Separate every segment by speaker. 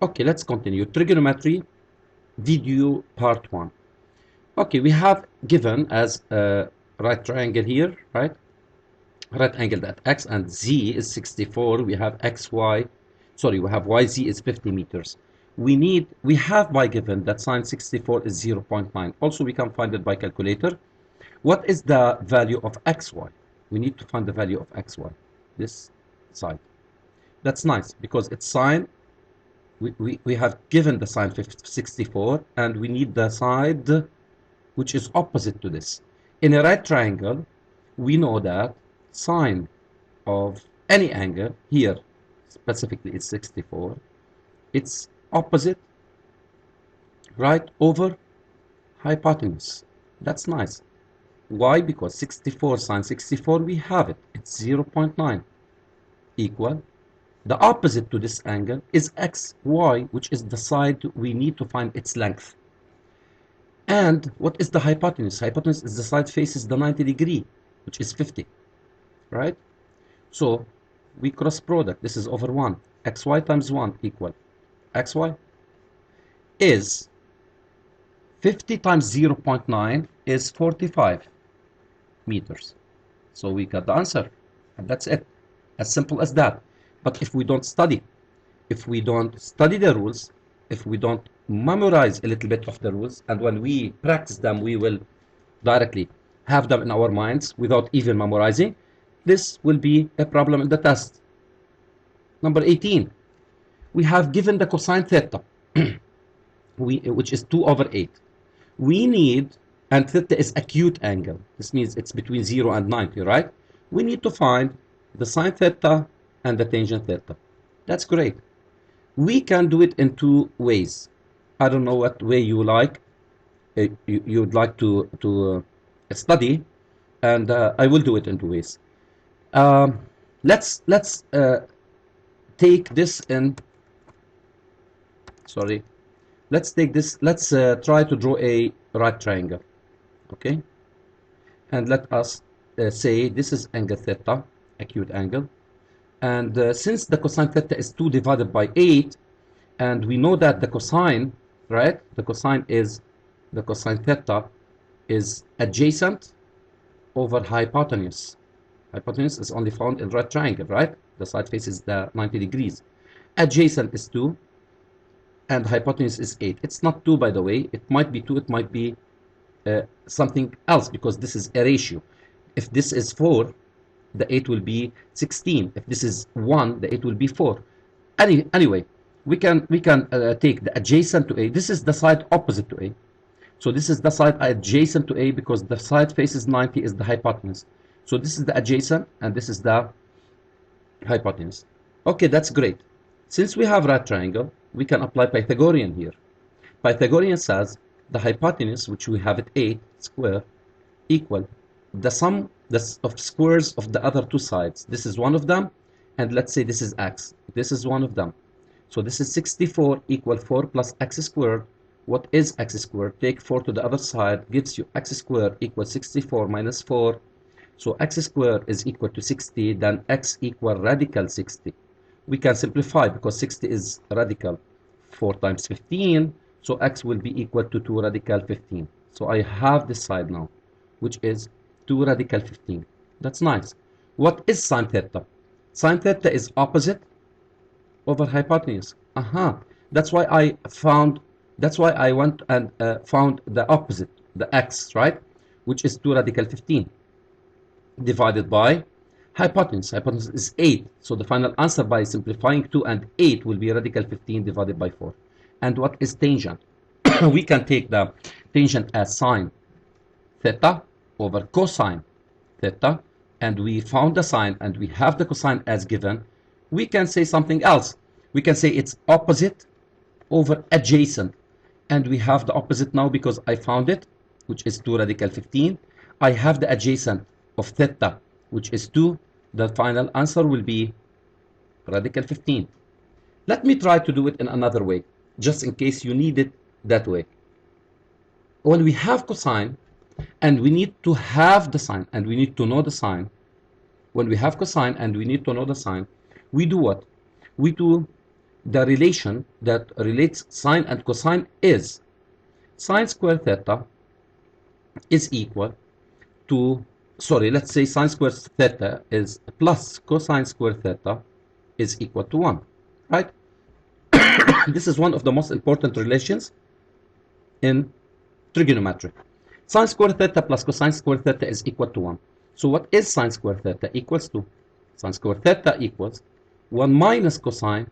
Speaker 1: Okay, let's continue. Trigonometry video part 1. Okay, we have given as a right triangle here, right? Right angle at x and z is 64. We have xy, sorry, we have yz is 50 meters. We have by given that sine 64 is 0.9. Also, we can find it by calculator. What is the value of xy? We need to find the value of xy, this side. That's nice because it's sine. We have given the sine 64 and we need the side which is opposite to this. In a right triangle, we know that sine of any angle, here specifically it's 64, it's opposite right over hypotenuse. That's nice. Why? Because 64 sine 64, we have it. It's 0.9 equal. The opposite to this angle is xy, which is the side we need to find its length. And what is the hypotenuse? Hypotenuse is the side faces the 90 degree, which is 50, right? So we cross product. This is over 1. Xy times 1 equal xy is 50 times 0.9 is 45 meters. So we got the answer. And that's it. As simple as that. But if we don't study the rules, if we don't memorize a little bit of the rules, and when we practice them, we will directly have them in our minds without even memorizing, this will be a problem in the test. Number 18, we have given the cosine theta, which is 2 over 8. We need, and theta is acute angle. This means it's between 0 and 90, right? We need to find the sine theta and the tangent theta. That's great. We can do it in two ways. I don't know what way you like. You'd like to study, and I will do it in two ways. Let's take this in. Sorry. Let's take this. Let's try to draw a right triangle. Okay. And let us say this is angle theta, acute angle. And since the cosine theta is 2 divided by 8, and we know that the cosine, right? The cosine theta is adjacent over hypotenuse. Hypotenuse is only found in right triangle, right? The side faces the 90 degrees. Adjacent is 2, and hypotenuse is 8. It's not 2, by the way. It might be 2. It might be something else, because this is a ratio. If this is 4, the 8 will be 16. If this is 1, the 8 will be 4. Anyway, we can take the adjacent to A. This is the side opposite to A. So this is the side adjacent to A, because the side faces 90 is the hypotenuse. So this is the adjacent and this is the hypotenuse. Okay, that's great. Since we have right triangle, we can apply Pythagorean here. Pythagorean says the hypotenuse, which we have at 8 square, equal the sum of squares of the other two sides. This is one of them, and let's say this is x. This is one of them. So this is 64 equal 4 plus x squared. What is x squared? Take 4 to the other side, gives you x squared equals 64 minus 4. So x squared is equal to 60, then x equal radical 60. We can simplify because 60 is radical 4 times 15. So x will be equal to 2 radical 15. So I have this side now, which is 2 radical 15. That's nice. What is sine theta? Sine theta is opposite over hypotenuse. That's why I went and found the opposite, the x, right? Which is 2 radical 15 divided by hypotenuse. Hypotenuse is 8. So the final answer by simplifying 2 and 8 will be radical 15 divided by 4. And what is tangent? We can take the tangent as sine theta over cosine theta, and we found the sine and we have the cosine as given. We can say something else. We can say it's opposite over adjacent, and we have the opposite now because I found it, which is 2 radical 15. I have the adjacent of theta, which is 2. The final answer will be radical 15. Let me try to do it in another way, just in case you need it that way. When we have cosine, and we need to have the sine, and we need to know the sine. When we have cosine and we need to know the sine, we do what? We do the relation that relates sine and cosine is sine square theta is equal to, sorry, let's say sine square theta is plus cosine square theta is equal to 1, right? This is one of the most important relations in trigonometry. Sine square theta plus cosine square theta is equal to 1. So what is sine square theta equals to? Sine square theta equals 1 minus cosine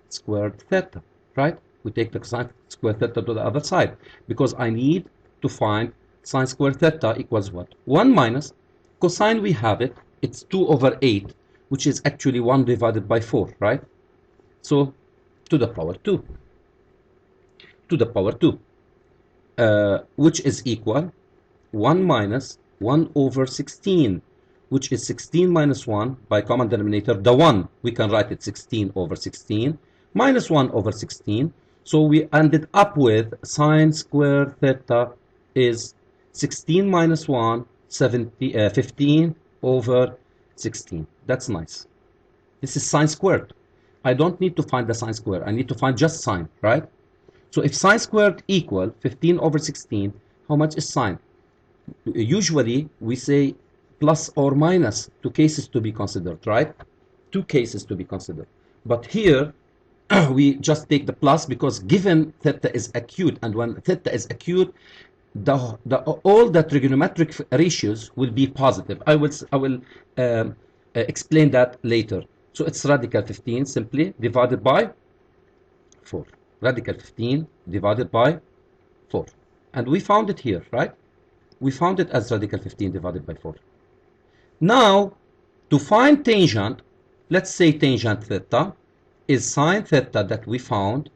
Speaker 1: squared theta, right? We take the cosine square theta to the other side because I need to find sine square theta equals what? 1 minus cosine, we have it, it's 2 over 8, which is actually 1 divided by 4, right? So to the power 2. To the power 2. Which is equal 1 minus 1 over 16, which is 16 minus 1 by common denominator. The 1, we can write it 16 over 16 minus 1 over 16. So we ended up with sine square theta is 16 minus 1, 15 over 16. That's nice. This is sine squared. I don't need to find the sine square. I need to find just sine, right? So if sine squared equal 15 over 16, how much is sine? Usually we say plus or minus, 2 cases to be considered, right? 2 cases to be considered. But here we just take the plus because given theta is acute, and when theta is acute, all the trigonometric ratios will be positive. I will explain that later. So it's radical 15 simply divided by 4. Radical 15 divided by 4. And we found it here, right? We found it as radical 15 divided by 4. Now, to find tangent, let's say tangent theta is sine theta that we found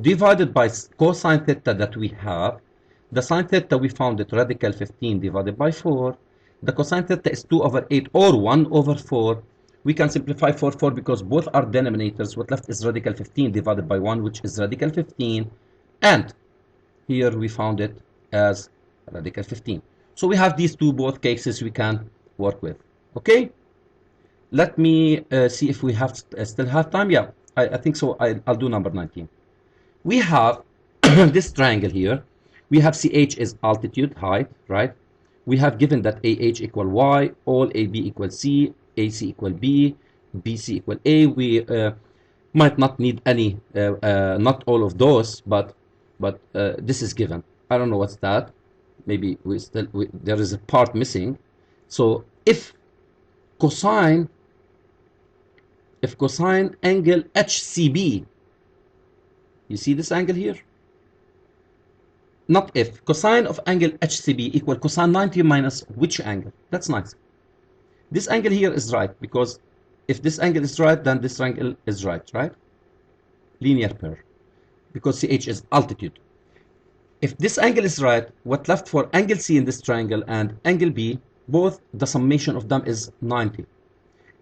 Speaker 1: divided by cosine theta that we have. The sine theta we found it radical 15 divided by 4. The cosine theta is 2 over 8 or 1 over 4. We can simplify 4 because both are denominators. What left is radical 15 divided by 1, which is radical 15. And here we found it as radical 15. So we have these both cases we can work with. Okay? Let me see if we have still have time. Yeah, I think so. I'll do number 19. We have this triangle here. We have CH is altitude, height, right? We have given that AH equal Y, all AB equal C, AC equal B, BC equal A. We might not need any, not all of those, but this is given. I don't know what's that. Maybe there is a part missing. So if cosine angle HCB, you see this angle here? Not if. Cosine of angle HCB equal cosine 90 minus which angle? That's nice. This angle here is right, because if this angle is right, then this angle is right, right? Linear pair, because CH is altitude. If this angle is right, what left for angle C in this triangle and angle B, both the summation of them is 90.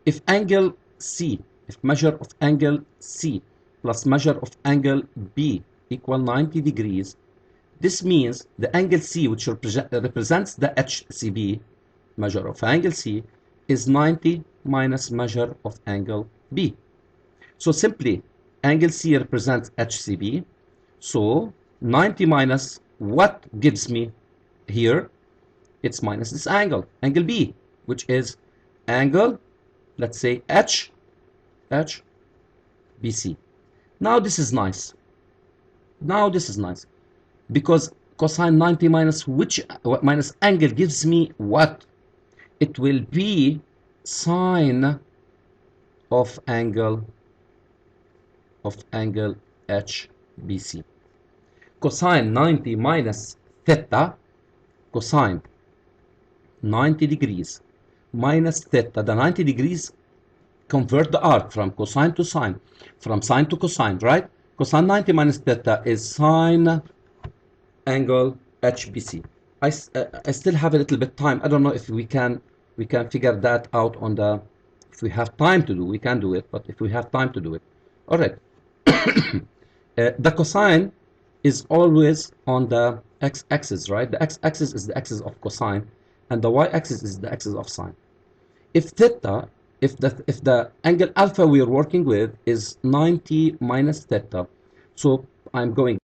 Speaker 1: If angle C, if measure of angle C plus measure of angle B equal 90 degrees, this means the angle C, which represents the HCB, measure of angle C, is 90 minus measure of angle B. So simply, angle C represents HCB. So 90 minus what gives me here? It's minus this angle, angle B, which is angle, let's say HBC. Now this is nice. Now this is nice. Because cosine 90 minus which minus angle gives me what? It will be sine of angle HBC. Cosine 90 minus theta, cosine 90 degrees minus theta. The 90 degrees convert the arc from cosine to sine, from sine to cosine, right? Cosine 90 minus theta is sine angle HBC. I still have a little bit time. I don't know if we can figure that out on the, if we have time to do, we can do it, but if we have time to do it. All right. The cosine is always on the x-axis, right? The x-axis is the axis of cosine, and the y-axis is the axis of sine. If theta if the angle alpha we are working with is 90 minus theta, so I'm going